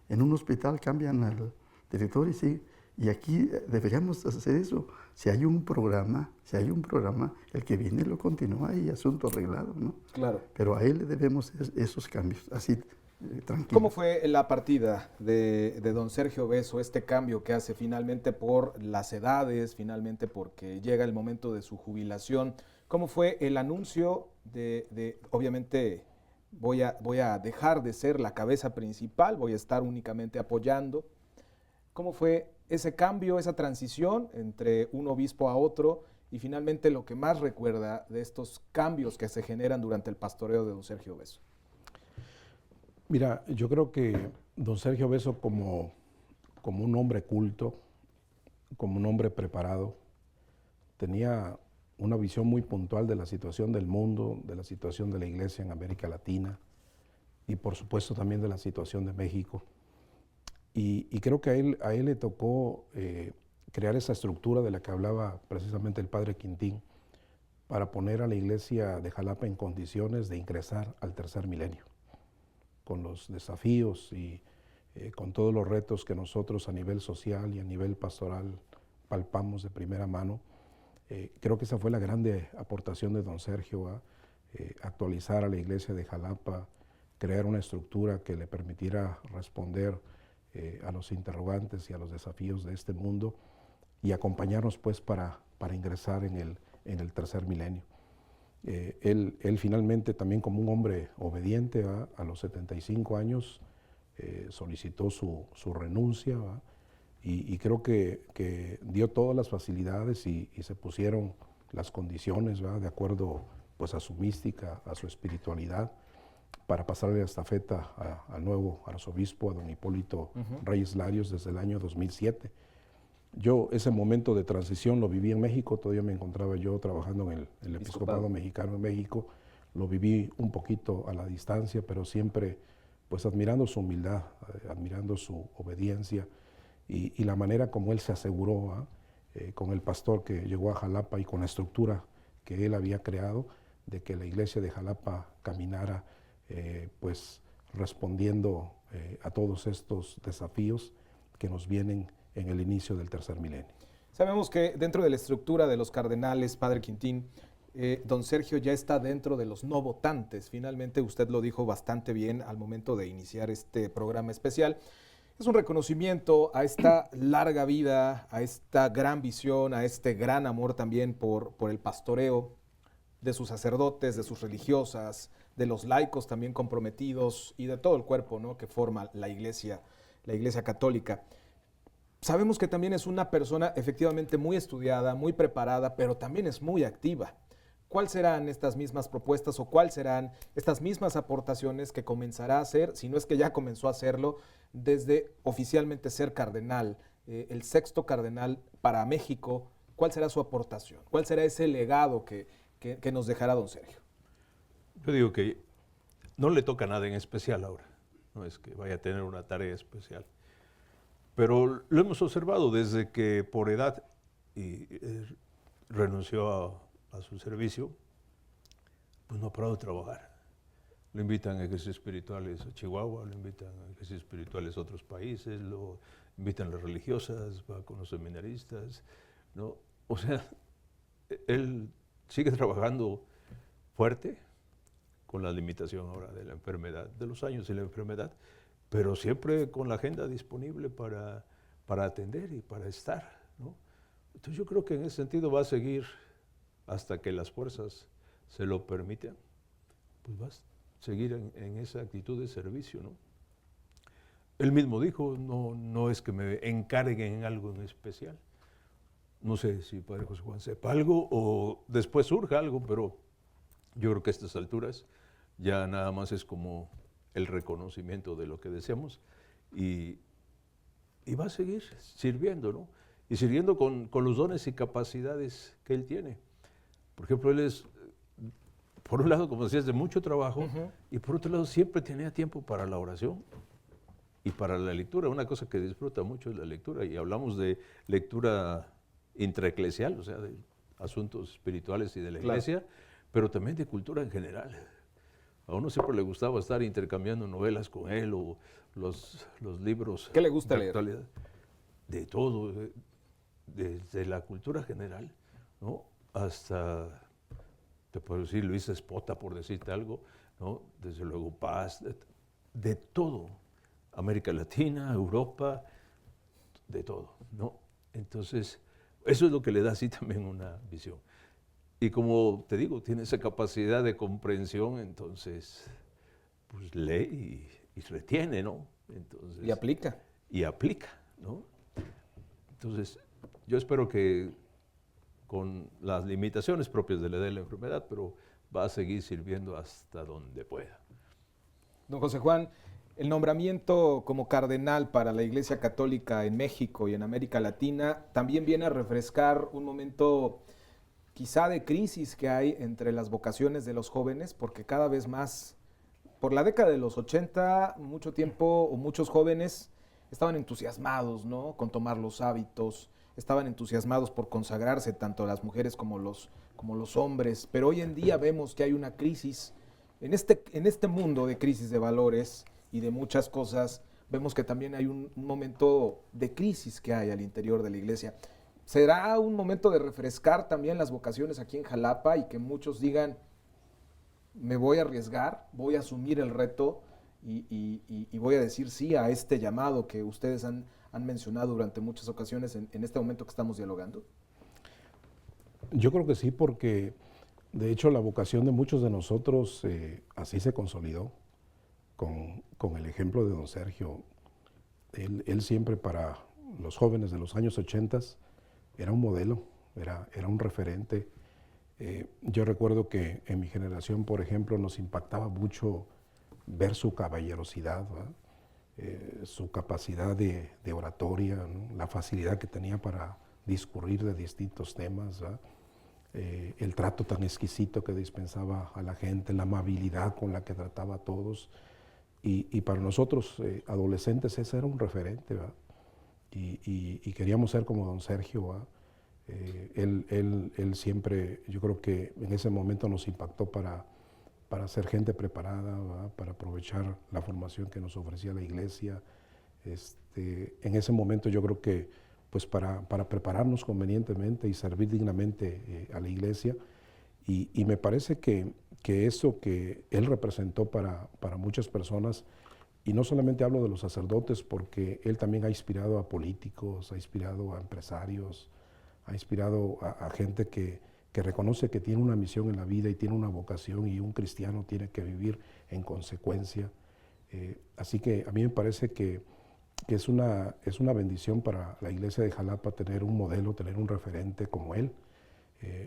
En un hospital cambian al director y siguen. Y aquí deberíamos hacer eso. Si hay un programa, el que viene lo continúa y asunto arreglado, ¿no? Claro. Pero a él le debemos esos cambios, así tranquilo. ¿Cómo fue la partida de don Sergio Beso, este cambio que hace finalmente por las edades, finalmente porque llega el momento de su jubilación? ¿Cómo fue el anuncio de obviamente, voy a dejar de ser la cabeza principal, voy a estar únicamente apoyando? ¿Cómo fue ese cambio, esa transición entre un obispo a otro y finalmente lo que más recuerda de estos cambios que se generan durante el pastoreo de don Sergio Beso? Mira, yo creo que don Sergio Beso como un hombre culto, como un hombre preparado, tenía una visión muy puntual de la situación del mundo, de la situación de la iglesia en América Latina y por supuesto también de la situación de México. Y creo que a él le tocó crear esa estructura de la que hablaba precisamente el padre Quintín para poner a la iglesia de Jalapa en condiciones de ingresar al tercer milenio, con los desafíos y con todos los retos que nosotros a nivel social y a nivel pastoral palpamos de primera mano. Creo que esa fue la grande aportación de don Sergio a actualizar a la iglesia de Jalapa, crear una estructura que le permitiera responder a los interrogantes y a los desafíos de este mundo y acompañarnos pues para ingresar en el tercer milenio. Él finalmente también como un hombre obediente a los 75 años solicitó su renuncia y creo que dio todas las facilidades y se pusieron las condiciones de acuerdo pues a su mística, a su espiritualidad, para pasarle la estafeta al nuevo arzobispo, a don Hipólito Reyes Larios, desde el año 2007. Yo ese momento de transición lo viví en México, todavía me encontraba yo trabajando en el Episcopado Mexicano en México, lo viví un poquito a la distancia, pero siempre pues admirando su humildad, admirando su obediencia y la manera como él se aseguró con el pastor que llegó a Jalapa y con la estructura que él había creado, de que la iglesia de Jalapa caminara pues respondiendo a todos estos desafíos que nos vienen en el inicio del tercer milenio. Sabemos que dentro de la estructura de los cardenales, padre Quintín, don Sergio ya está dentro de los no votantes. Finalmente usted lo dijo bastante bien al momento de iniciar este programa especial. Es un reconocimiento a esta larga vida, a esta gran visión, a este gran amor también por el pastoreo de sus sacerdotes, de sus religiosas, de los laicos también comprometidos y de todo el cuerpo, ¿no?, que forma la iglesia católica. Sabemos que también es una persona efectivamente muy estudiada, muy preparada, pero también es muy activa. ¿Cuáles serán estas mismas propuestas o cuáles serán estas mismas aportaciones que comenzará a hacer, si no es que ya comenzó a hacerlo, desde oficialmente ser cardenal, el sexto cardenal para México? ¿Cuál será su aportación? ¿Cuál será ese legado que nos dejará don Sergio? Yo digo que no le toca nada en especial ahora, no es que vaya a tener una tarea especial, pero lo hemos observado desde que por edad renunció a su servicio, pues no ha parado de trabajar. Lo invitan a ejercicios espirituales a Chihuahua, lo invitan a ejercicios espirituales a otros países, lo invitan a las religiosas, va con los seminaristas, ¿no? O sea, él sigue trabajando fuerte, con la limitación ahora de la enfermedad, de los años y la enfermedad, pero siempre con la agenda disponible para atender y para estar, ¿no? Entonces yo creo que en ese sentido va a seguir hasta que las fuerzas se lo permitan, pues va a seguir en esa actitud de servicio, ¿no? Él mismo dijo, no es que me encarguen en algo en especial. No sé si padre José Juan sepa algo o después surja algo, pero yo creo que a estas alturas ya nada más es como el reconocimiento de lo que deseamos y va a seguir sirviendo, ¿no? Y sirviendo con los dones y capacidades que él tiene. Por ejemplo, él es, por un lado, como decías, de mucho trabajo, y por otro lado siempre tenía tiempo para la oración y para la lectura. Una cosa que disfruta mucho es la lectura, y hablamos de lectura intraeclesial, o sea, de asuntos espirituales y de la Claro. iglesia, pero también de cultura en general. A uno siempre le gustaba estar intercambiando novelas con él o los libros. ¿Qué le gusta de leer? actualidad. De todo, desde la cultura general, ¿no? Hasta, te puedo decir, Luis Espota, por decirte algo, ¿no? Desde luego Paz, de todo. América Latina, Europa, de todo, ¿no? Entonces, eso es lo que le da así también una visión. Y como te digo, tiene esa capacidad de comprensión, entonces, pues lee y retiene, ¿no? Entonces, Y aplica. Y aplica, ¿no? Entonces, yo espero que con las limitaciones propias de la edad y la enfermedad, pero va a seguir sirviendo hasta donde pueda. Don José Juan, el nombramiento como cardenal para la Iglesia Católica en México y en América Latina también viene a refrescar un momento quizá de crisis que hay entre las vocaciones de los jóvenes, porque cada vez más, por la década de los 80, mucho tiempo o muchos jóvenes estaban entusiasmados, ¿no?, con tomar los hábitos, estaban entusiasmados por consagrarse, tanto las mujeres como los hombres, pero hoy en día vemos que hay una crisis, en este mundo de crisis de valores y de muchas cosas, vemos que también hay un momento de crisis que hay al interior de la iglesia. ¿Será un momento de refrescar también las vocaciones aquí en Jalapa y que muchos digan, me voy a arriesgar, voy a asumir el reto y voy a decir sí a este llamado que ustedes han mencionado durante muchas ocasiones en este momento que estamos dialogando? Yo creo que sí, porque de hecho la vocación de muchos de nosotros así se consolidó con el ejemplo de don Sergio. Él siempre para los jóvenes de los años 80 era un modelo, era un referente. Yo recuerdo que en mi generación, por ejemplo, nos impactaba mucho ver su caballerosidad, su capacidad de oratoria, ¿no?, la facilidad que tenía para discurrir de distintos temas, el trato tan exquisito que dispensaba a la gente, la amabilidad con la que trataba a todos. Y para nosotros, adolescentes, ese era un referente, ¿verdad? Y queríamos ser como don Sergio. Él siempre, yo creo que en ese momento nos impactó para ser gente preparada, ¿verdad?, para aprovechar la formación que nos ofrecía la iglesia. En ese momento yo creo que pues para prepararnos convenientemente y servir dignamente a la iglesia. Y me parece que eso que él representó para muchas personas, y no solamente hablo de los sacerdotes, porque él también ha inspirado a políticos, ha inspirado a empresarios, ha inspirado a gente que reconoce que tiene una misión en la vida y tiene una vocación, y un cristiano tiene que vivir en consecuencia. Así que a mí me parece que es una bendición para la iglesia de Jalapa tener un modelo, tener un referente como él.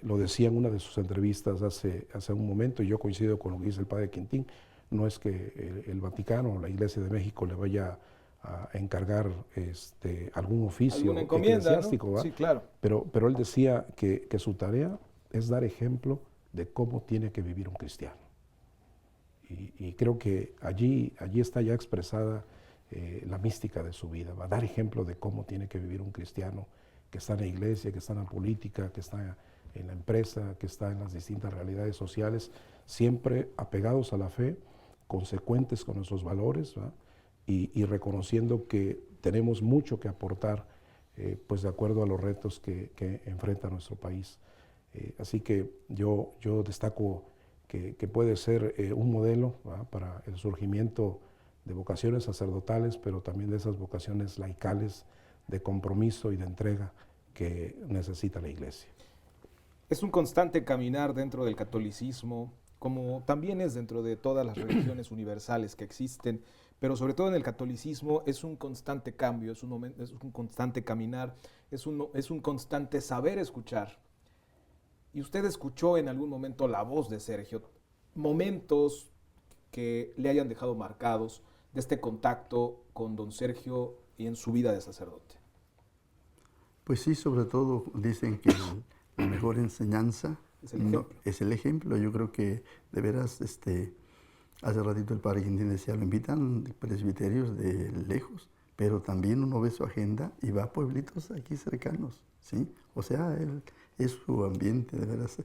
Lo decía en una de sus entrevistas hace un momento, y yo coincido con lo que dice el padre Quintín. No es que el Vaticano o la Iglesia de México le vaya a encargar algún oficio ¿Alguna encomienda, eclesiástico, ¿no? Sí, claro. Pero él decía que su tarea es dar ejemplo de cómo tiene que vivir un cristiano. Y creo que allí está ya expresada la mística de su vida, va a dar ejemplo de cómo tiene que vivir un cristiano que está en la iglesia, que está en la política, que está en la empresa, que está en las distintas realidades sociales, siempre apegados a la fe, consecuentes con nuestros valores, ¿verdad?, y reconociendo que tenemos mucho que aportar, pues de acuerdo a los retos que enfrenta nuestro país. Así que yo destaco que puede ser un modelo, ¿verdad?, para el surgimiento de vocaciones sacerdotales, pero también de esas vocaciones laicales de compromiso y de entrega que necesita la iglesia. Es un constante caminar dentro del catolicismo, como también es dentro de todas las religiones universales que existen, pero sobre todo en el catolicismo es un constante cambio, es un constante caminar, es un constante saber escuchar. Y usted escuchó en algún momento la voz de Sergio, momentos que le hayan dejado marcados de este contacto con don Sergio y en su vida de sacerdote. Pues sí, sobre todo dicen que la mejor enseñanza es el ejemplo. Yo creo que de veras, hace ratito el padre Quintín decía, lo invitan presbiterios de lejos, pero también uno ve su agenda y va a pueblitos aquí cercanos, ¿sí? O sea, es su ambiente, de veras.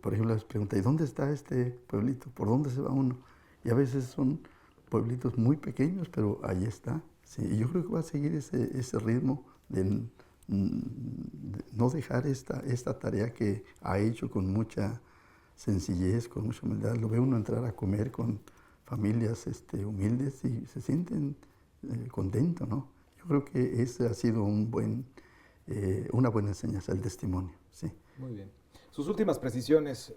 Por ejemplo, les pregunta, ¿y dónde está este pueblito? ¿Por dónde se va uno? Y a veces son pueblitos muy pequeños, pero ahí está. Sí, y yo creo que va a seguir ese ritmo de no dejar esta tarea que ha hecho con mucha sencillez, con mucha humildad. Lo ve uno entrar a comer con familias humildes y se sienten contentos, ¿no? Yo creo que ese ha sido una buena enseñanza, el testimonio. Sí. Muy bien. Sus últimas precisiones,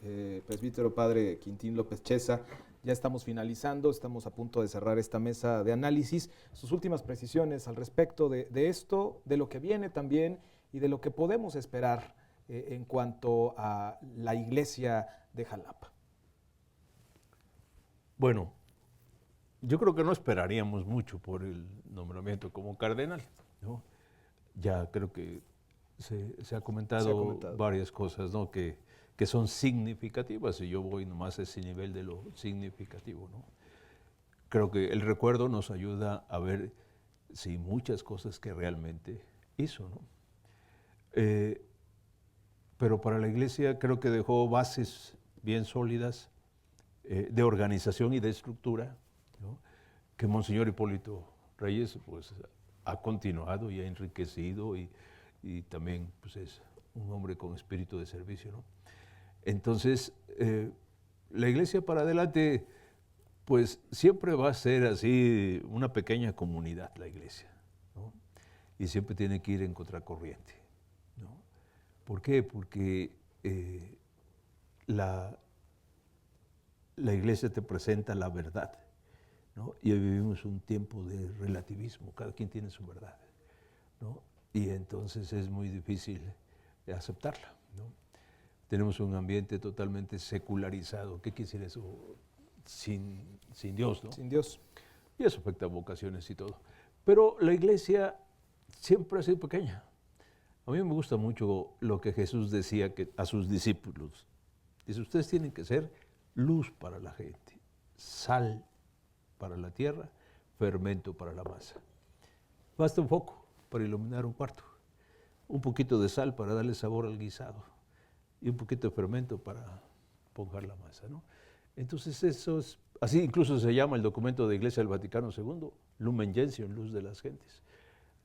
presbítero padre Quintín López Chesa, ya estamos finalizando, estamos a punto de cerrar esta mesa de análisis. Sus últimas precisiones al respecto de esto, de lo que viene también y de lo que podemos esperar en cuanto a la iglesia de Jalapa. Bueno, yo creo que no esperaríamos mucho por el nombramiento como cardenal, ¿no? Ya creo que se ha comentado varias cosas, ¿no? que son significativas, y yo voy nomás a ese nivel de lo significativo, ¿no? Creo que el recuerdo nos ayuda a ver sí, muchas cosas que realmente hizo, ¿no? Pero para la iglesia creo que dejó bases bien sólidas de organización y de estructura, ¿no? Que Monseñor Hipólito Reyes pues, ha continuado y ha enriquecido y también pues, es un hombre con espíritu de servicio, ¿no? Entonces, la iglesia para adelante, pues siempre va a ser así una pequeña comunidad, la iglesia, ¿no? Y siempre tiene que ir en contracorriente, ¿no? ¿Por qué? Porque la iglesia te presenta la verdad, ¿no? Y hoy vivimos un tiempo de relativismo, cada quien tiene su verdad, ¿no? Y entonces es muy difícil aceptarla, ¿no? Tenemos un ambiente totalmente secularizado. ¿Qué quiere decir eso? Sin Dios, ¿no? Sin Dios. Y eso afecta a vocaciones y todo. Pero la iglesia siempre ha sido pequeña. A mí me gusta mucho lo que Jesús decía a sus discípulos. Dice, ustedes tienen que ser luz para la gente, sal para la tierra, fermento para la masa. Basta un foco para iluminar un cuarto, un poquito de sal para darle sabor al guisado y un poquito de fermento para ponjar la masa, ¿no? Entonces eso es, así incluso se llama el documento de Iglesia del Vaticano II, Lumen Gentium, luz de las gentes.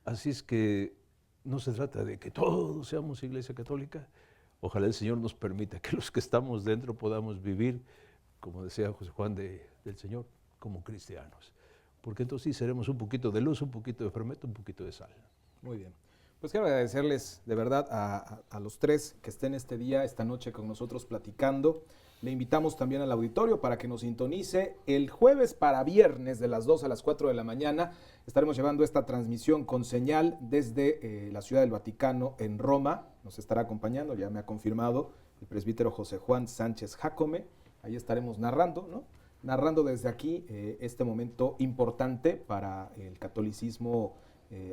Así es que no se trata de que todos seamos Iglesia Católica. Ojalá el Señor nos permita que los que estamos dentro podamos vivir, como decía José Juan del Señor, como cristianos. Porque entonces sí seremos un poquito de luz, un poquito de fermento, un poquito de sal. Muy bien. Pues quiero agradecerles de verdad a los tres que estén este día, esta noche con nosotros platicando. Le invitamos también al auditorio para que nos sintonice el jueves para viernes de las 2 a las 4 de la mañana. Estaremos llevando esta transmisión con señal desde la Ciudad del Vaticano en Roma. Nos estará acompañando, ya me ha confirmado, el presbítero José Juan Sánchez Jácome. Ahí estaremos narrando, ¿no? Narrando desde aquí este momento importante para el catolicismo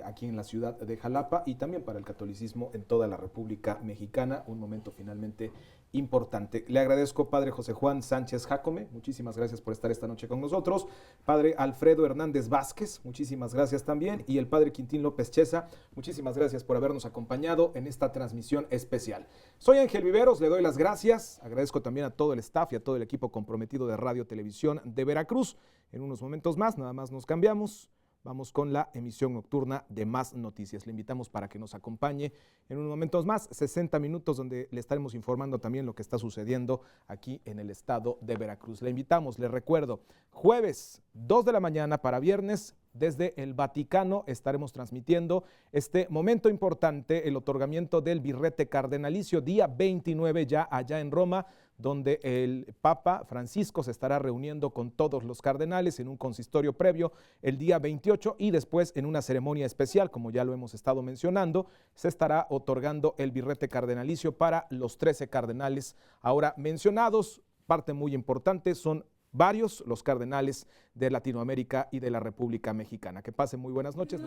aquí en la ciudad de Jalapa y también para el catolicismo en toda la República Mexicana, un momento finalmente importante. Le agradezco, padre José Juan Sánchez Jácome, muchísimas gracias por estar esta noche con nosotros. Padre Alfredo Hernández Vázquez, muchísimas gracias también. Y el padre Quintín López Chesa, muchísimas gracias por habernos acompañado en esta transmisión especial. Soy Ángel Viveros, le doy las gracias. Agradezco también a todo el staff y a todo el equipo comprometido de Radio Televisión de Veracruz. En unos momentos más, nada más nos cambiamos. Vamos con la emisión nocturna de Más Noticias. Le invitamos para que nos acompañe en unos momentos más, 60 minutos, donde le estaremos informando también lo que está sucediendo aquí en el estado de Veracruz. Le invitamos, le recuerdo, jueves 2 de la mañana para viernes, desde el Vaticano estaremos transmitiendo este momento importante, el otorgamiento del birrete cardenalicio, día 29 ya allá en Roma, donde el Papa Francisco se estará reuniendo con todos los cardenales en un consistorio previo el día 28 y después en una ceremonia especial, como ya lo hemos estado mencionando, se estará otorgando el birrete cardenalicio para los 13 cardenales ahora mencionados. Parte muy importante, son varios los cardenales de Latinoamérica y de la República Mexicana. Que pasen muy buenas noches.